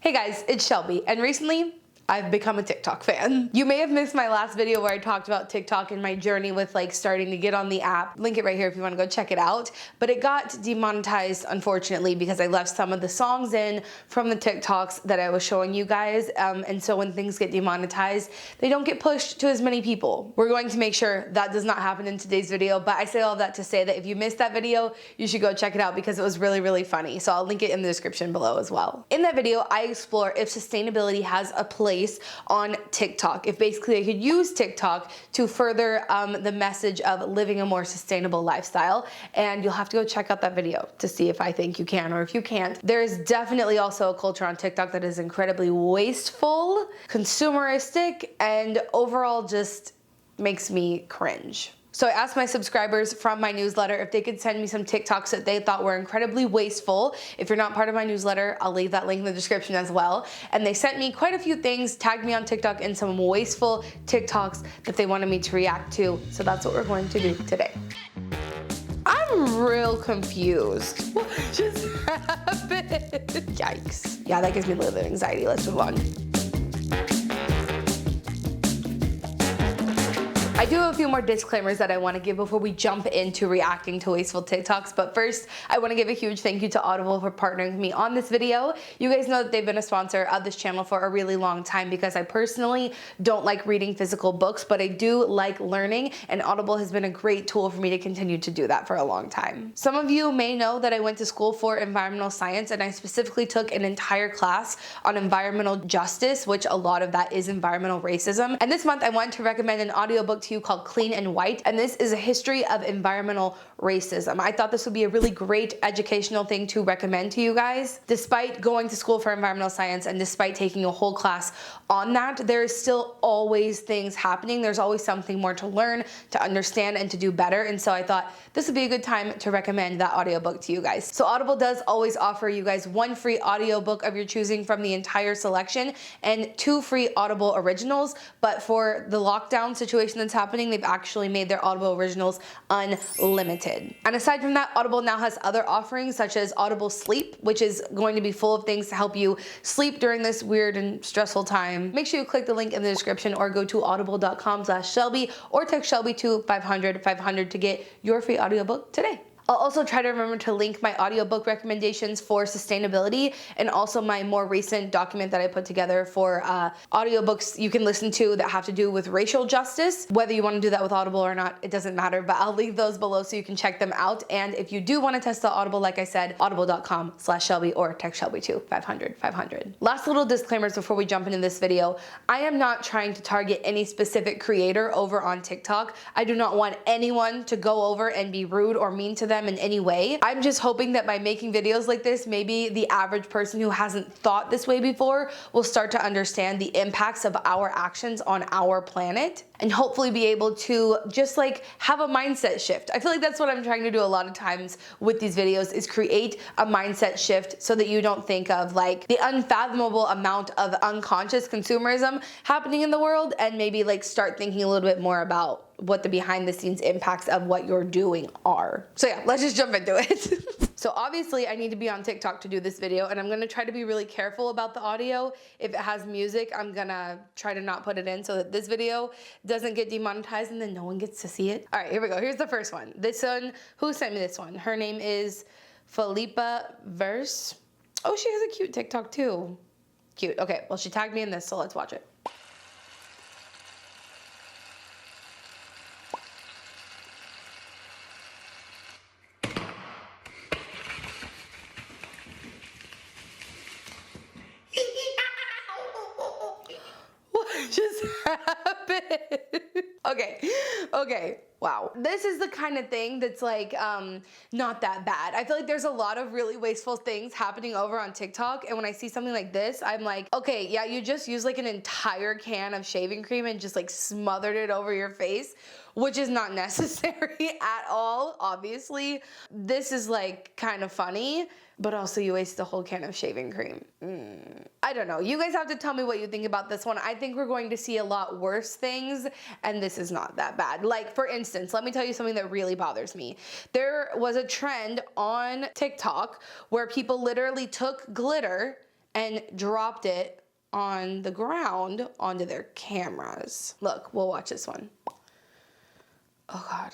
Hey guys, it's Shelby, and recently I've become a TikTok fan. You may have missed my last video where I talked about TikTok and my journey with like starting to get on the app. Link it right here if you want to go check it out. But it got demonetized, unfortunately, because I left some of the songs in from the TikToks that I was showing you guys. And so when things get demonetized, they don't get pushed to as many people. We're going to make sure that does not happen in today's video. But I say all of that to say that if you missed that video, you should go check it out because it was really, really funny. So I'll link it in the description below as well. In that video, I explore if sustainability has a place on TikTok. If basically I could use TikTok to further the message of living a more sustainable lifestyle. And you'll have to go check out that video to see if I think you can or if you can't. There's definitely also a culture on TikTok that is incredibly wasteful, consumeristic, and overall just makes me cringe. So I asked my subscribers from my newsletter if they could send me some TikToks that they thought were incredibly wasteful. If you're not part of my newsletter, I'll leave that link in the description as well. And they sent me quite a few things, tagged me on TikTok in some wasteful TikToks that they wanted me to react to. So that's what we're going to do today. I'm real confused. What just happened? Yikes. Yeah, that gives me a little bit of anxiety. Let's move on. I do have a few more disclaimers that I want to give before we jump into reacting to wasteful TikToks, but first I want to give a huge thank you to Audible for partnering with me on this video. You guys know that they've been a sponsor of this channel for a really long time because I personally don't like reading physical books, but I do like learning, and Audible has been a great tool for me to continue to do that for a long time. Some of you may know that I went to school for environmental science, and I specifically took an entire class on environmental justice, which a lot of that is environmental racism. And this month I wanted to recommend an audiobook to you called Clean and White, and this is a history of environmental racism. I thought this would be a really great educational thing to recommend to you guys. Despite going to school for environmental science and despite taking a whole class on that, there is still always things happening. There's always something more to learn, to understand, and to do better. And so I thought this would be a good time to recommend that audiobook to you guys. So Audible does always offer you guys one free audiobook of your choosing from the entire selection and 2 free Audible originals. But for the lockdown situation that's happening, they've actually made their Audible originals unlimited. And aside from that, Audible now has other offerings such as Audible Sleep, which is going to be full of things to help you sleep during this weird and stressful time. Make sure you click the link in the description or go to audible.com/Shelby or text Shelby to 500 to get your free audiobook today. I'll also try to remember to link my audiobook recommendations for sustainability and also my more recent document that I put together for audiobooks you can listen to that have to do with racial justice. Whether you want to do that with Audible or not, it doesn't matter, but I'll leave those below so you can check them out. And if you do want to test out Audible, like I said, audible.com/Shelby or text Shelby to 500. Last little disclaimers before we jump into this video. I am not trying to target any specific creator over on TikTok. I do not want anyone to go over and be rude or mean to them in any way. I'm just hoping that by making videos like this, maybe the average person who hasn't thought this way before will start to understand the impacts of our actions on our planet and hopefully be able to just like have a mindset shift. I feel like that's what I'm trying to do a lot of times with these videos, is create a mindset shift so that you don't think of like the unfathomable amount of unconscious consumerism happening in the world and maybe like start thinking a little bit more about what the behind the scenes impacts of what you're doing are. So yeah, let's just jump into it. So obviously I need to be on TikTok to do this video, and I'm gonna try to be really careful about the audio. If it has music, I'm gonna try to not put it in so that this video doesn't get demonetized and then no one gets to see it. All right, here we go. Here's the first one. This one, who sent me this one? Her name is Philippa Verse. Oh, she has a cute TikTok too. Cute. Okay, well, she tagged me in this, so let's watch it. Just happened. Okay, wow. This is the kind of thing that's like not that bad. I feel like there's a lot of really wasteful things happening over on TikTok, and when I see something like this, I'm like, okay, yeah, you just used like an entire can of shaving cream and just like smothered it over your face, which is not necessary at all, obviously. This is like kind of funny, but also you waste the whole can of shaving cream. I don't know. You guys have to tell me what you think about this one. I think we're going to see a lot worse things, and this is not that bad. Like, for instance, let me tell you something that really bothers me. There was a trend on TikTok where people literally took glitter and dropped it on the ground onto their cameras. Look, we'll watch this one. Oh God.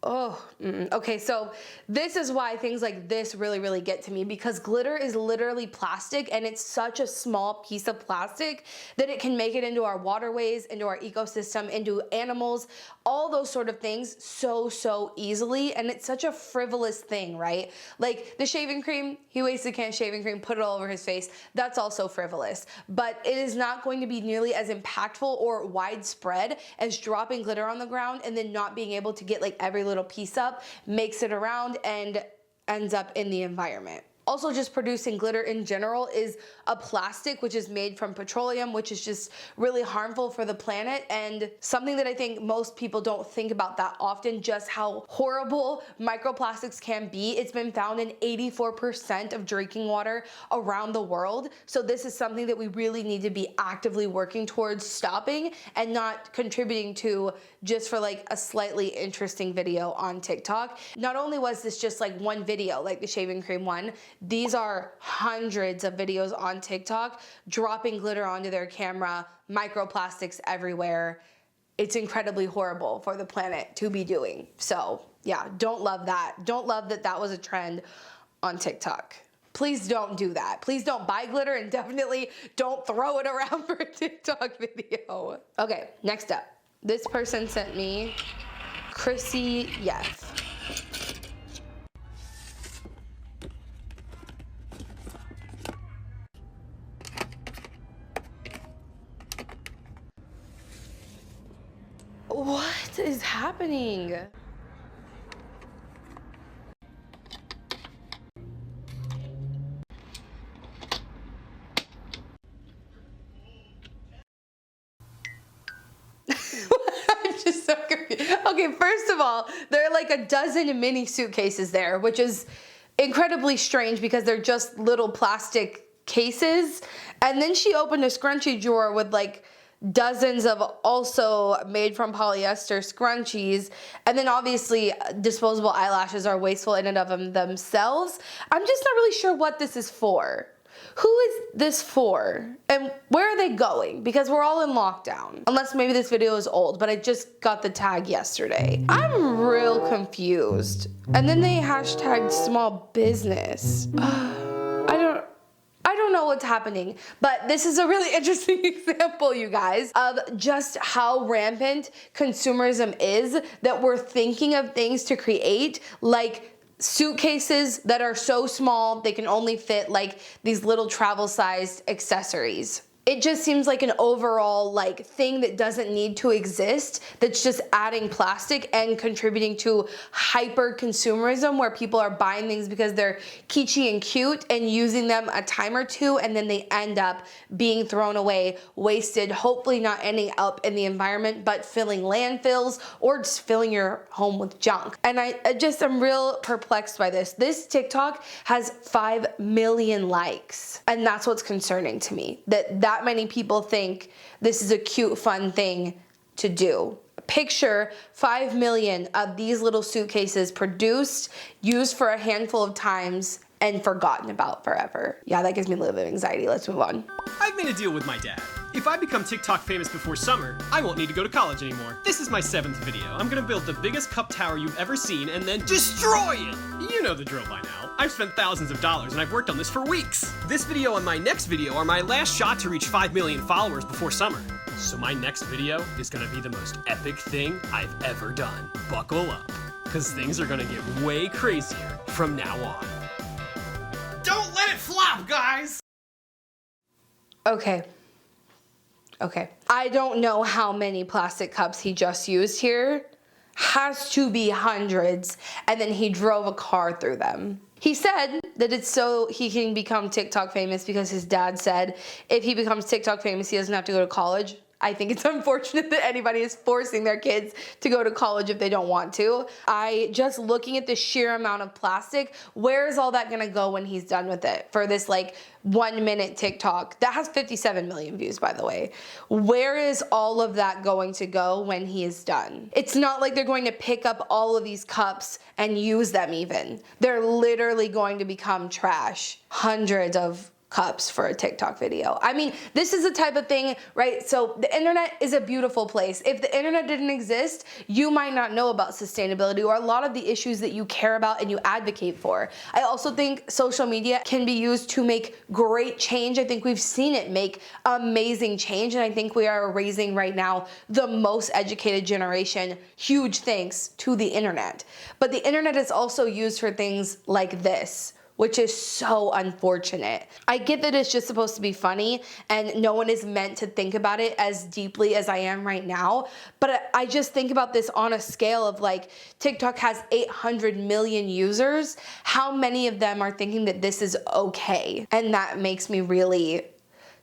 Oh, okay, so this is why things like this really, really get to me, because glitter is literally plastic, and it's such a small piece of plastic that it can make it into our waterways, into our ecosystem, into animals, all those sort of things so easily, and it's such a frivolous thing, right? Like the shaving cream, he wasted a can of shaving cream, put it all over his face. That's also frivolous, but it is not going to be nearly as impactful or widespread as dropping glitter on the ground and then not being able to get like every little piece up, makes it around, and ends up in the environment. Also, just producing glitter in general is a plastic which is made from petroleum, which is just really harmful for the planet, and something that I think most people don't think about that often, just how horrible microplastics can be. It's been found in 84% of drinking water around the world. So this is something that we really need to be actively working towards stopping and not contributing to just for like a slightly interesting video on TikTok. Not only was this just like one video, like the shaving cream one, these are hundreds of videos on TikTok dropping glitter onto their camera, microplastics everywhere. It's incredibly horrible for the planet to be doing. So yeah, don't love that. Don't love that that was a trend on TikTok. Please don't do that. Please don't buy glitter, and definitely don't throw it around for a TikTok video. Okay, next up. This person sent me Chrissy Yes. What is happening? I'm just so confused. Okay, first of all, there are like a dozen mini suitcases there, which is incredibly strange because they're just little plastic cases. And then she opened a scrunchie drawer with like dozens of also made from polyester scrunchies, and then obviously disposable eyelashes are wasteful in and of themselves. I'm just not really sure what this is for. Who is this for? And where are they going? Because we're all in lockdown. Unless maybe this video is old, but I just got the tag yesterday. I'm real confused. And then they hashtagged small business. I don't know what's happening, but this is a really interesting example, you guys, of just how rampant consumerism is, that we're thinking of things to create like suitcases that are so small they can only fit like these little travel-sized accessories. It just seems like an overall like thing that doesn't need to exist, that's just adding plastic and contributing to hyper consumerism, where people are buying things because they're kitschy and cute and using them a time or two, and then they end up being thrown away, wasted, hopefully not ending up in the environment, but filling landfills or just filling your home with junk. And I am real perplexed by this. This TikTok has 5 million likes, and that's what's concerning to me, that many people think this is a cute, fun thing to do. Picture 5 million of these little suitcases produced, used for a handful of times, and forgotten about forever. Yeah, that gives me a little bit of anxiety. Let's move on. I've made a deal with my dad. If I become TikTok famous before summer, I won't need to go to college anymore. This is my 7th video. I'm gonna build the biggest cup tower you've ever seen and then destroy it! You know the drill by now. I've spent thousands of dollars and I've worked on this for weeks. This video and my next video are my last shot to reach 5 million followers before summer. So my next video is gonna be the most epic thing I've ever done. Buckle up, cause things are gonna get way crazier from now on. Don't let it flop, guys! Okay. I don't know how many plastic cups he just used here. Has to be hundreds. And then he drove a car through them. He said that it's so he can become TikTok famous because his dad said if he becomes TikTok famous, he doesn't have to go to college. I think it's unfortunate that anybody is forcing their kids to go to college if they don't want to. Just looking at the sheer amount of plastic, where is all that gonna go when he's done with it? For this like 1 minute TikTok, that has 57 million views, by the way. Where is all of that going to go when he is done? It's not like they're going to pick up all of these cups and use them even. They're literally going to become trash. Hundreds of cups for a TikTok video. I mean, this is the type of thing, right? So the internet is a beautiful place. If the internet didn't exist, you might not know about sustainability or a lot of the issues that you care about and you advocate for. I also think social media can be used to make great change. I think we've seen it make amazing change, and I think we are raising right now the most educated generation, huge thanks to the internet. But the internet is also used for things like this, which is so unfortunate. I get that it's just supposed to be funny and no one is meant to think about it as deeply as I am right now, but I just think about this on a scale of like, TikTok has 800 million users. How many of them are thinking that this is okay? And that makes me really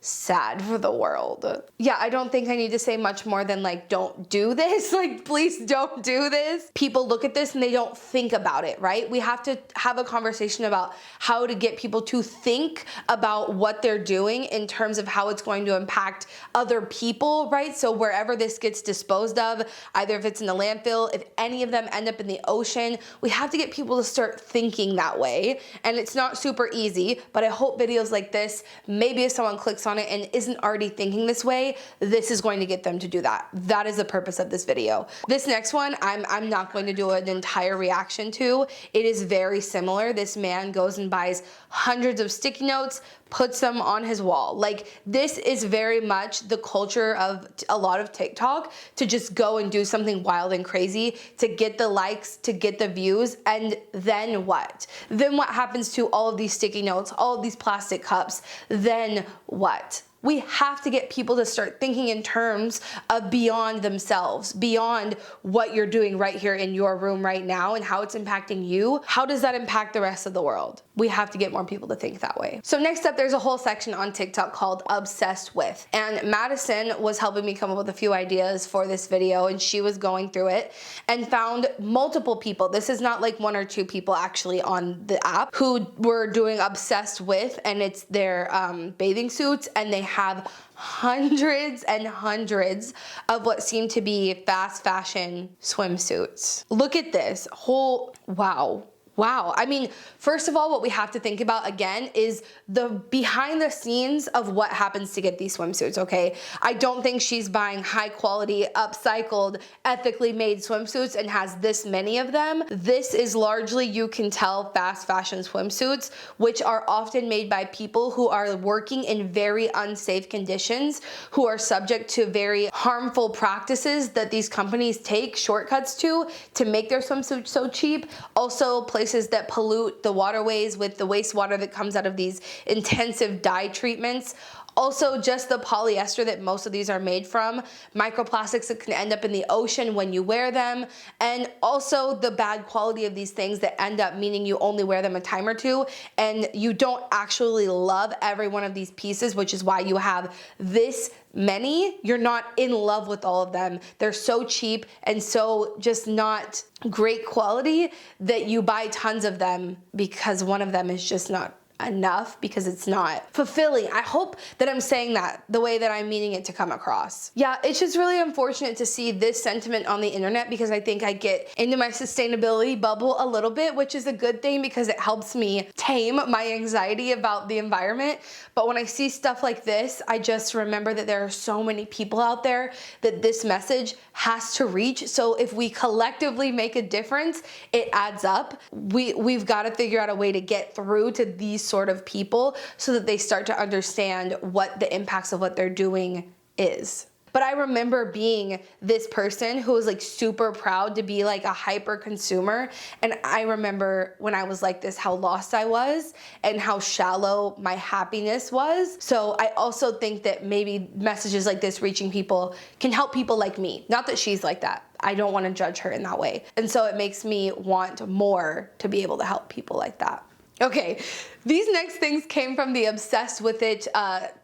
sad for the world. Yeah, I don't think I need to say much more than like, don't do this. Like, please don't do this. People look at this and they don't think about it, right? We have to have a conversation about how to get people to think about what they're doing in terms of how it's going to impact other people, right? So wherever this gets disposed of, either if it's in the landfill, if any of them end up in the ocean, we have to get people to start thinking that way. And it's not super easy, but I hope videos like this, maybe if someone clicks on it and isn't already thinking this way, this is going to get them to do that. That is the purpose of this video. This next one, I'm not going to do an entire reaction to. It is very similar. This man goes and buys hundreds of sticky notes, puts them on his wall. Like, this is very much the culture of a lot of TikTok, to just go and do something wild and crazy to get the likes, to get the views, and then what? Then what happens to all of these sticky notes, all of these plastic cups? Then what? We have to get people to start thinking in terms of beyond themselves, beyond what you're doing right here in your room right now and how it's impacting you. How does that impact the rest of the world? We have to get more people to think that way. So next up, there's a whole section on TikTok called Obsessed With. And Madison was helping me come up with a few ideas for this video, and she was going through it and found multiple people. This is not like one or two people actually on the app who were doing Obsessed With, and it's their bathing suits, and they have hundreds and hundreds of what seem to be fast fashion swimsuits. Look at this whole, wow. Wow. I mean, first of all, what we have to think about again is the behind the scenes of what happens to get these swimsuits, okay? I don't think she's buying high quality, upcycled, ethically made swimsuits and has this many of them. This is largely, you can tell, fast fashion swimsuits, which are often made by people who are working in very unsafe conditions, who are subject to very harmful practices that these companies take shortcuts to make their swimsuits so cheap. Also, places that pollute the waterways with the wastewater that comes out of these intensive dye treatments. Also, just the polyester that most of these are made from, microplastics that can end up in the ocean when you wear them, and also the bad quality of these things that end up meaning you only wear them a time or two, and you don't actually love every one of these pieces, which is why you have this many. You're not in love with all of them. They're so cheap and so just not great quality that you buy tons of them because one of them is just not enough, because it's not fulfilling. I hope that I'm saying that the way that I'm meaning it to come across. Yeah, it's just really unfortunate to see this sentiment on the internet, because I think I get into my sustainability bubble a little bit, which is a good thing because it helps me tame my anxiety about the environment. But when I see stuff like this, I just remember that there are so many people out there that this message has to reach. So if we collectively make a difference, it adds up. We've got to figure out a way to get through to these sort of people so that they start to understand what the impacts of what they're doing is. But I remember being this person who was like super proud to be like a hyper consumer. And I remember when I was like this, how lost I was and how shallow my happiness was. So I also think that maybe messages like this reaching people can help people like me. Not that she's like that. I don't want to judge her in that way. And so it makes me want more to be able to help people like that. Okay, these next things came from the obsessed with it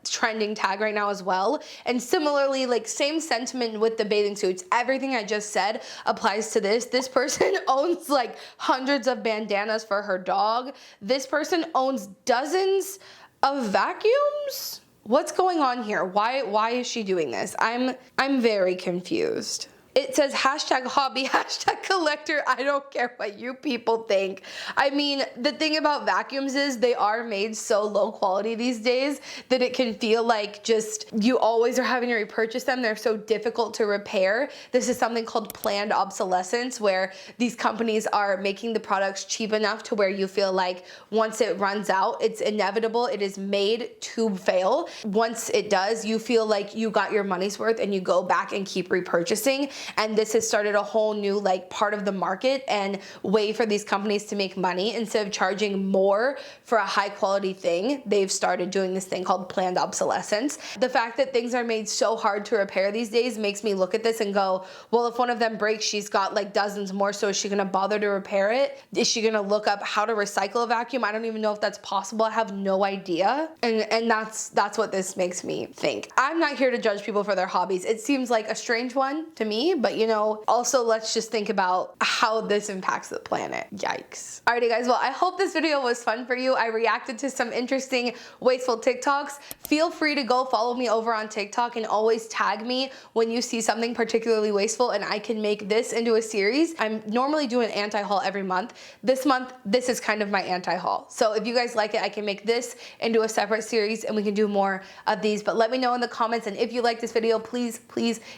trending tag right now as well. And similarly, like same sentiment with the bathing suits. Everything I just said applies to this. This person owns like hundreds of bandanas for her dog. This person owns dozens of vacuums. What's going on here? Why is she doing this? I'm very confused. It says hashtag hobby, hashtag collector. I don't care what you people think. I mean, the thing about vacuums is they are made so low quality these days that it can feel like just you always are having to repurchase them. They're so difficult to repair. This is something called planned obsolescence, where these companies are making the products cheap enough to where you feel like once it runs out, it's inevitable. It is made to fail. Once it does, you feel like you got your money's worth and you go back and keep repurchasing. And this has started a whole new like part of the market and way for these companies to make money. Instead of charging more for a high quality thing, they've started doing this thing called planned obsolescence. The fact that things are made so hard to repair these days makes me look at this and go, well, if one of them breaks, she's got like dozens more, so is she gonna bother to repair it? Is she gonna look up how to recycle a vacuum? I don't even know if that's possible. I have no idea. And that's what this makes me think. I'm not here to judge people for their hobbies. It seems like a strange one to me, but you know, also let's just think about how this impacts the planet. Yikes. Alrighty guys, well I hope this video was fun for you. I reacted to some interesting wasteful TikToks. Feel free to go follow me over on TikTok and always tag me when you see something particularly wasteful and I can make this into a series. I'm normally doing an anti-haul every month. This month, this is kind of my anti-haul. So if you guys like it, I can make this into a separate series and we can do more of these. But let me know in the comments, and if you like this video, please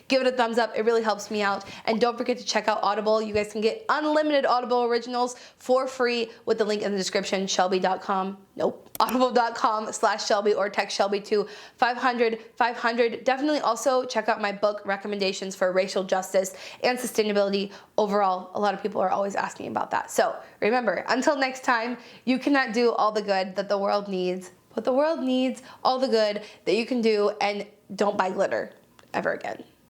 give it a thumbs up. It really helps me out. And don't forget to check out Audible. You guys can get unlimited Audible originals for free with the link in the description, Shelbi.com. Nope. Audible.com/Shelbi, or text Shelbi to 500-500. Definitely also check out my book recommendations for racial justice and sustainability overall. A lot of people are always asking about that. So remember, until next time, you cannot do all the good that the world needs, but the world needs all the good that you can do, and don't buy glitter ever again.